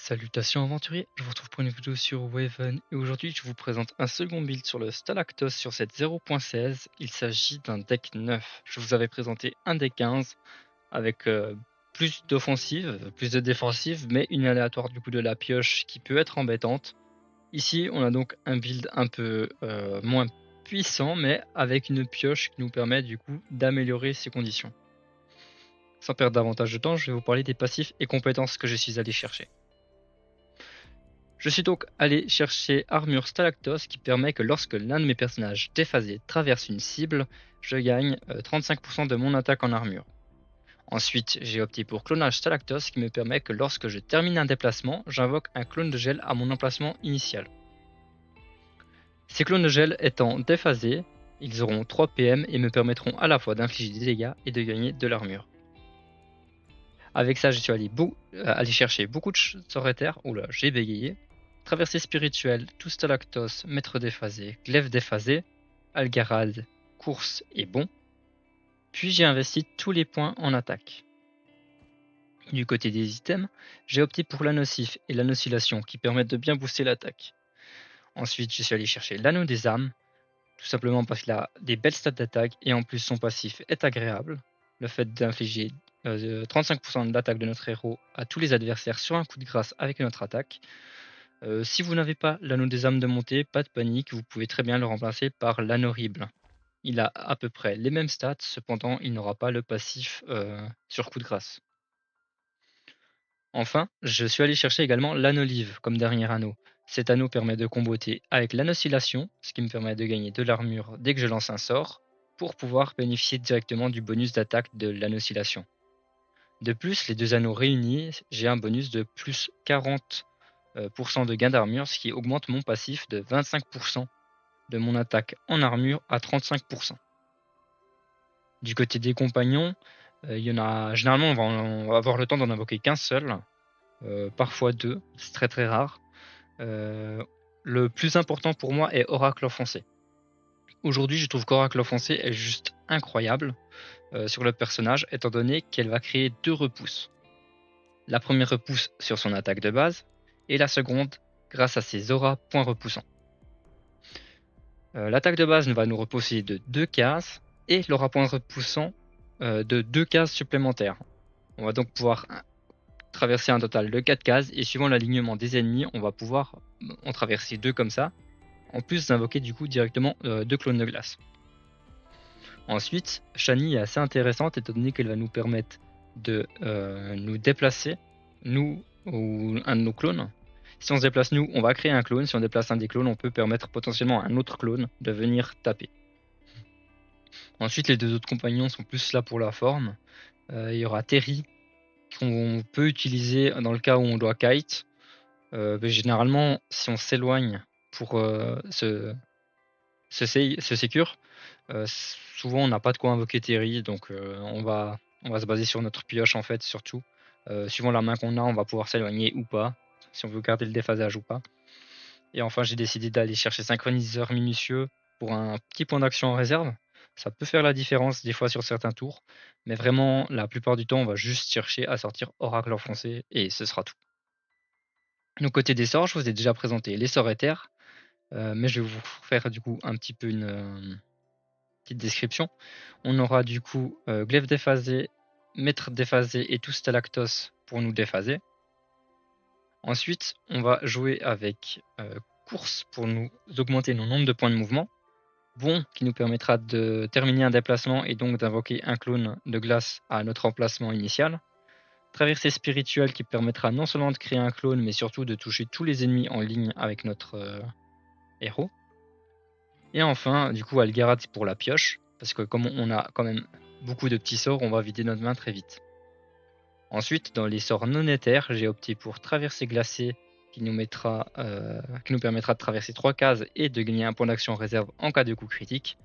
Salutations aventuriers, je vous retrouve pour une vidéo sur Waven et aujourd'hui je vous présente un second build sur le Stalactos sur cette 0.16. Il s'agit d'un deck 9. Je vous avais présenté un deck 15 avec plus d'offensive, plus de défensive, mais une aléatoire du coup de la pioche qui peut être embêtante. Ici on a donc un build un peu moins puissant mais avec une pioche qui nous permet du coup d'améliorer ses conditions. Sans perdre davantage de temps, je vais vous parler des passifs et compétences que je suis allé chercher. Je suis donc allé chercher Armure Stalactos qui permet que lorsque l'un de mes personnages déphasés traverse une cible, je gagne 35% de mon attaque en armure. Ensuite, j'ai opté pour Clonage Stalactos qui me permet que lorsque je termine un déplacement, j'invoque un clone de gel à mon emplacement initial. Ces clones de gel étant déphasés, ils auront 3 PM et me permettront à la fois d'infliger des dégâts et de gagner de l'armure. Avec ça, je suis allé chercher beaucoup de sorts éthers. Oula, j'ai bégayé. Traversée spirituelle, tout stalactos, maître déphasé, glaive déphasé, Algarad, course et bon. Puis j'ai investi tous les points en attaque. Du côté des items, j'ai opté pour l'anocif et l'anocillation qui permettent de bien booster l'attaque. Ensuite, je suis allé chercher l'anneau des âmes, tout simplement parce qu'il a des belles stats d'attaque et en plus son passif est agréable. Le fait d'infliger 35% de l'attaque de notre héros à tous les adversaires sur un coup de grâce avec notre attaque. Si vous n'avez pas l'anneau des âmes de montée, pas de panique, vous pouvez très bien le remplacer par l'anneau horrible. Il a à peu près les mêmes stats, cependant il n'aura pas le passif sur coup de grâce. Enfin, je suis allé chercher également l'anneau olive comme dernier anneau. Cet anneau permet de comboter avec l'anocillation, ce qui me permet de gagner de l'armure dès que je lance un sort, pour pouvoir bénéficier directement du bonus d'attaque de l'anocillation. De plus, les deux anneaux réunis, j'ai un bonus de plus 40% de gain d'armure, ce qui augmente mon passif de 25% de mon attaque en armure à 35%. Du côté des compagnons, il y en a généralement on va avoir le temps d'en invoquer qu'un seul, parfois deux, c'est très très rare. Le plus important pour moi est Oracle Offensé. Aujourd'hui, je trouve qu'Oracle Offensé est juste incroyable sur le personnage, étant donné qu'elle va créer deux repousses. La première repousse sur son attaque de base, et la seconde grâce à ses auras points repoussants. L'attaque de base va nous repousser de 2 cases, et l'aura point repoussant de 2 cases supplémentaires. On va donc pouvoir traverser un total de 4 cases, et suivant l'alignement des ennemis, on va pouvoir en traverser 2 comme ça, en plus d'invoquer du coup directement 2 clones de glace. Ensuite, Shani est assez intéressante étant donné qu'elle va nous permettre de nous déplacer, nous ou un de nos clones. Si on se déplace nous, on va créer un clone. Si on déplace un des clones, on peut permettre potentiellement à un autre clone de venir taper. Ensuite, les deux autres compagnons sont plus là pour la forme. Il y aura Terry qu'on peut utiliser dans le cas où on doit kite. Mais généralement, si on s'éloigne pour se secure, souvent on n'a pas de quoi invoquer Terry, donc on va se baser sur notre pioche en fait, surtout. Suivant la main qu'on a, on va pouvoir s'éloigner ou pas, si on veut garder le déphasage ou pas. Et enfin, j'ai décidé d'aller chercher synchroniseur minutieux pour un petit point d'action en réserve. Ça peut faire la différence des fois sur certains tours, mais vraiment, la plupart du temps, on va juste chercher à sortir Oracle en français et ce sera tout. Donc, côté des sorts, je vous ai déjà présenté les sorts éthers, mais je vais vous faire du coup un petit peu une petite description. On aura du coup glaive déphasé, maître déphasé et tout stalactos pour nous déphaser. Ensuite, on va jouer avec course pour nous augmenter nos nombres de points de mouvement. Bon, qui nous permettra de terminer un déplacement et donc d'invoquer un clone de glace à notre emplacement initial. Traversée spirituelle qui permettra non seulement de créer un clone, mais surtout de toucher tous les ennemis en ligne avec notre héros. Et enfin, du coup, Algarad pour la pioche, parce que comme on a quand même beaucoup de petits sorts, on va vider notre main très vite. Ensuite, dans les sorts non éthers, j'ai opté pour Traversée glacée, qui nous permettra de traverser 3 cases et de gagner un point d'action en réserve en cas de coup critique.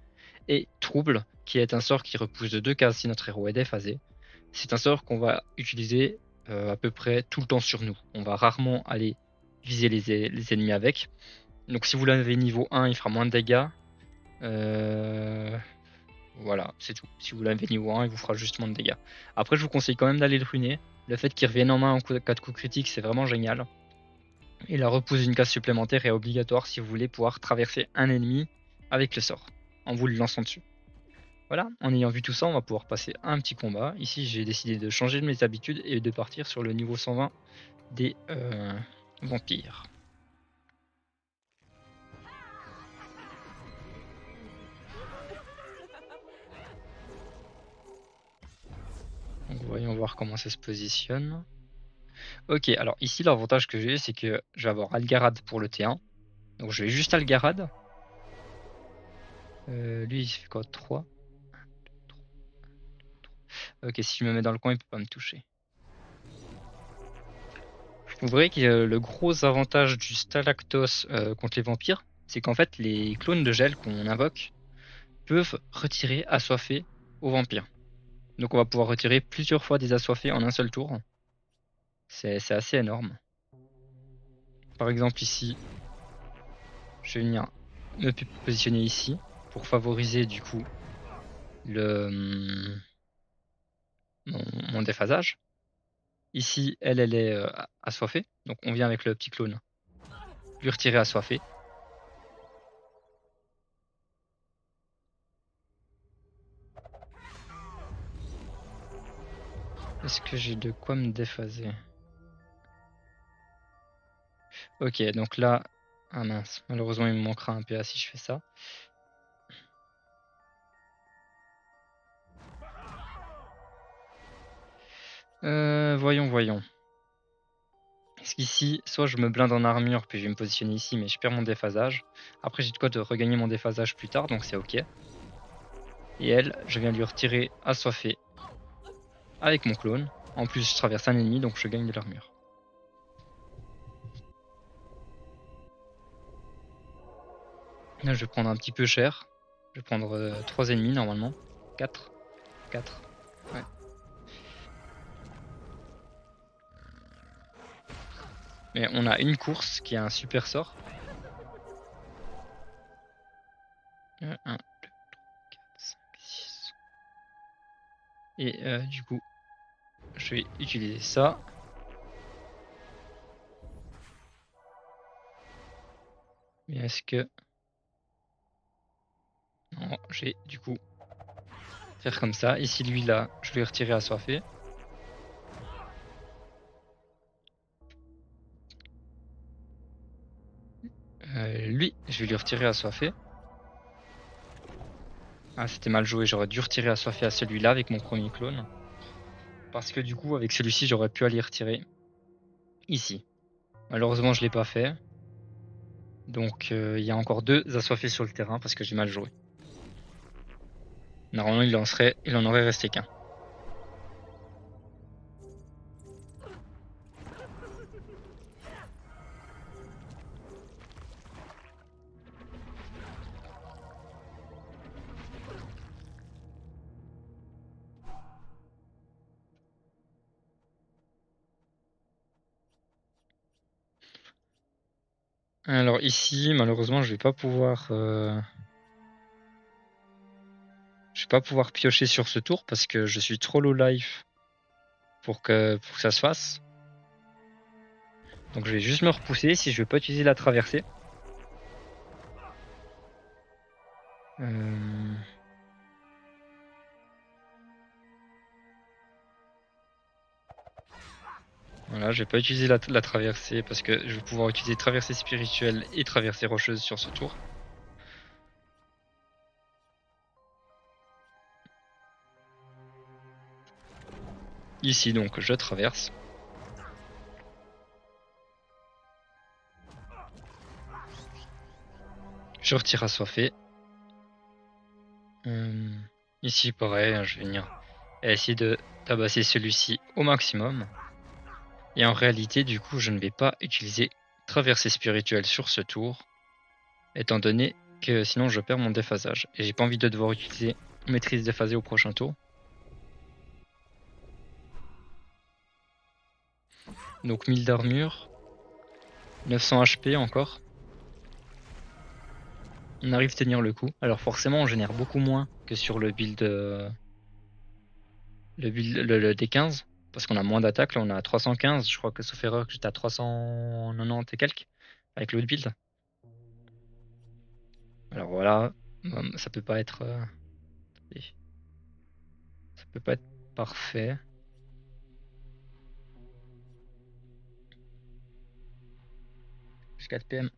Et Trouble, qui est un sort qui repousse de 2 cases si notre héros est déphasé. C'est un sort qu'on va utiliser à peu près tout le temps sur nous. On va rarement aller viser les ennemis avec. Donc si vous l'avez niveau 1, il fera moins de dégâts. Voilà, c'est tout. Si vous l'avez niveau 1, il vous fera juste moins de dégâts. Après, je vous conseille quand même d'aller le ruiner. Le fait qu'il revienne en main en cas de coup critique, c'est vraiment génial. Et la repousse d'une case supplémentaire est obligatoire si vous voulez pouvoir traverser un ennemi avec le sort, en vous le lançant dessus. Voilà, en ayant vu tout ça, on va pouvoir passer à un petit combat. Ici, j'ai décidé de changer de mes habitudes et de partir sur le niveau 120 des vampires. Donc voyons voir comment ça se positionne. Ok, alors ici l'avantage que j'ai, c'est que je vais avoir Algarad pour le T1. Donc je vais juste Algarad. Lui il fait quoi? 3. Ok, si je me mets dans le coin, il peut pas me toucher. Vous verrez que le gros avantage du Stalactos contre les vampires, c'est qu'en fait les clones de gel qu'on invoque peuvent retirer assoiffés aux vampires. Donc on va pouvoir retirer plusieurs fois des assoiffés en un seul tour. C'est assez énorme. Par exemple ici, je vais venir me positionner ici pour favoriser du coup le mon déphasage. Ici, elle est assoiffée, donc on vient avec le petit clone lui retirer assoiffé. Est-ce que j'ai de quoi me déphaser? Ok, donc là, ah mince, malheureusement il me manquera un PA si je fais ça. Voyons. Parce qu'ici, soit je me blinde en armure, puis je vais me positionner ici, mais je perds mon déphasage. Après, j'ai de quoi de regagner mon déphasage plus tard, donc c'est ok. Et elle, je viens lui retirer assoiffé avec mon clone. En plus, je traverse un ennemi, donc je gagne de l'armure. Là, je vais prendre un petit peu cher. Je vais prendre 3 ennemis normalement. 4. 4. Ouais. Mais on a une course qui a un super sort. 1, 2, 3, 4, 5, 6. Et du coup, je vais utiliser ça. Mais est-ce que... Non, je vais du coup faire comme ça. Ici, lui, là, je vais retirer assoiffé. Lui, je vais lui retirer assoiffé. Ah, c'était mal joué. J'aurais dû retirer assoiffé à celui-là avec mon premier clone. Parce que du coup, avec celui-ci, j'aurais pu aller retirer ici. Malheureusement, je ne l'ai pas fait. Donc, il y a encore 2 assoiffés sur le terrain parce que j'ai mal joué. Normalement, il en aurait resté qu'un. Alors ici, malheureusement, je vais pas pouvoir piocher sur ce tour parce que je suis trop low life pour que ça se fasse. Donc je vais juste me repousser si je veux pas utiliser la traversée. Voilà, je vais pas utiliser la traversée parce que je vais pouvoir utiliser traversée spirituelle et traversée rocheuse sur ce tour. Ici donc je traverse. Je retire assoiffé. Ici pareil, je vais venir essayer de tabasser celui-ci au maximum. Et en réalité, du coup, je ne vais pas utiliser traversée spirituelle sur ce tour, étant donné que sinon je perds mon déphasage. Et j'ai pas envie de devoir utiliser maîtrise déphasée au prochain tour. Donc 1000 d'armure, 900 HP encore. On arrive à tenir le coup. Alors forcément, on génère beaucoup moins que sur le build, le D15. Parce qu'on a moins d'attaques, là on a 315, je crois que sauf erreur que j'étais à 390 et quelques avec l'autre build. Alors voilà, ça peut pas être ça peut pas être parfait. Plus 4 PM.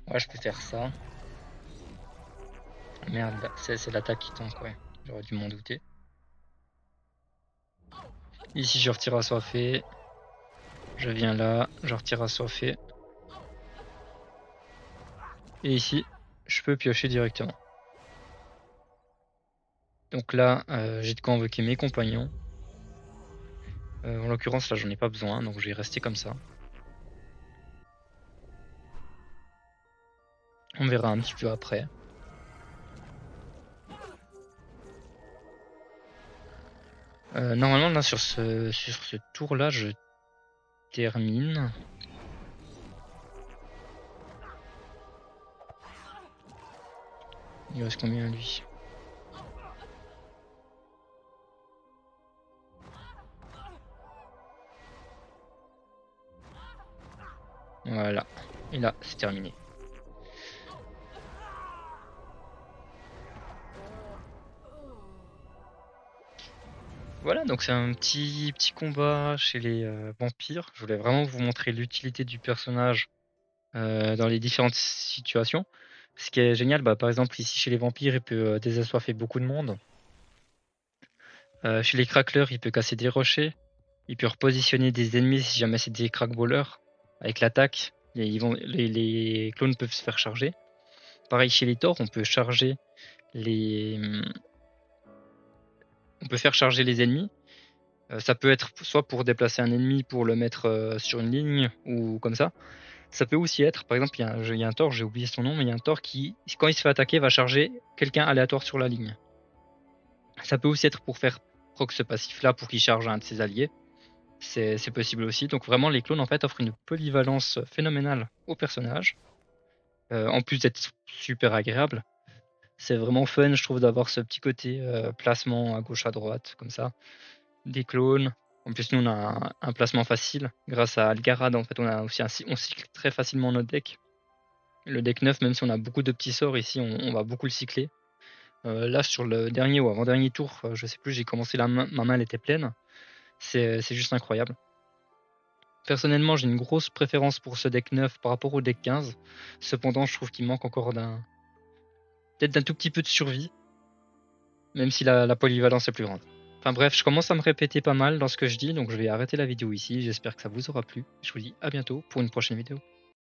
Ouais, je peux faire ça. Merde, c'est l'attaque qui tank, ouais. J'aurais dû m'en douter. Ici, je retire assoiffé. Je viens là, je retire assoiffé. Et ici, je peux piocher directement. Donc là, j'ai de quoi invoquer mes compagnons. En l'occurrence, là, j'en ai pas besoin, donc je vais rester comme ça. On verra un petit peu après. Normalement, là, sur ce tour-là, je termine. Il reste combien, lui? Voilà. Et là, c'est terminé. Voilà, donc c'est un petit combat chez les vampires. Je voulais vraiment vous montrer l'utilité du personnage dans les différentes situations. Ce qui est génial, par exemple ici chez les vampires, il peut désassoiffer beaucoup de monde. Chez les cracklers, il peut casser des rochers. Il peut repositionner des ennemis si jamais c'est des crackballers. Avec l'attaque, les clones peuvent se faire charger. Pareil chez les Thor, on peut charger les... On peut faire charger les ennemis. Ça peut être soit pour déplacer un ennemi pour le mettre sur une ligne ou comme ça. Ça peut aussi être, par exemple, il y a un Thor, j'ai oublié son nom, mais il y a un Thor qui, quand il se fait attaquer, va charger quelqu'un aléatoire sur la ligne. Ça peut aussi être pour faire proc ce passif-là pour qu'il charge un de ses alliés. C'est possible aussi. Donc vraiment, les clones en fait offrent une polyvalence phénoménale au personnage. En plus d'être super agréable. C'est vraiment fun, je trouve, d'avoir ce petit côté placement à gauche, à droite, comme ça. Des clones. En plus, nous, on a un placement facile. Grâce à Algarad, en fait, on a aussi on cycle très facilement notre deck. Le deck 9, même si on a beaucoup de petits sorts ici, on va beaucoup le cycler. Là, sur le dernier ou avant-dernier tour, je sais plus, j'ai commencé ma main elle était pleine. C'est juste incroyable. Personnellement, j'ai une grosse préférence pour ce deck 9 par rapport au deck 15. Cependant, je trouve qu'il manque encore peut-être d'un tout petit peu de survie, même si la polyvalence est plus grande. Enfin bref, je commence à me répéter pas mal dans ce que je dis, donc je vais arrêter la vidéo ici. J'espère que ça vous aura plu. Je vous dis à bientôt pour une prochaine vidéo.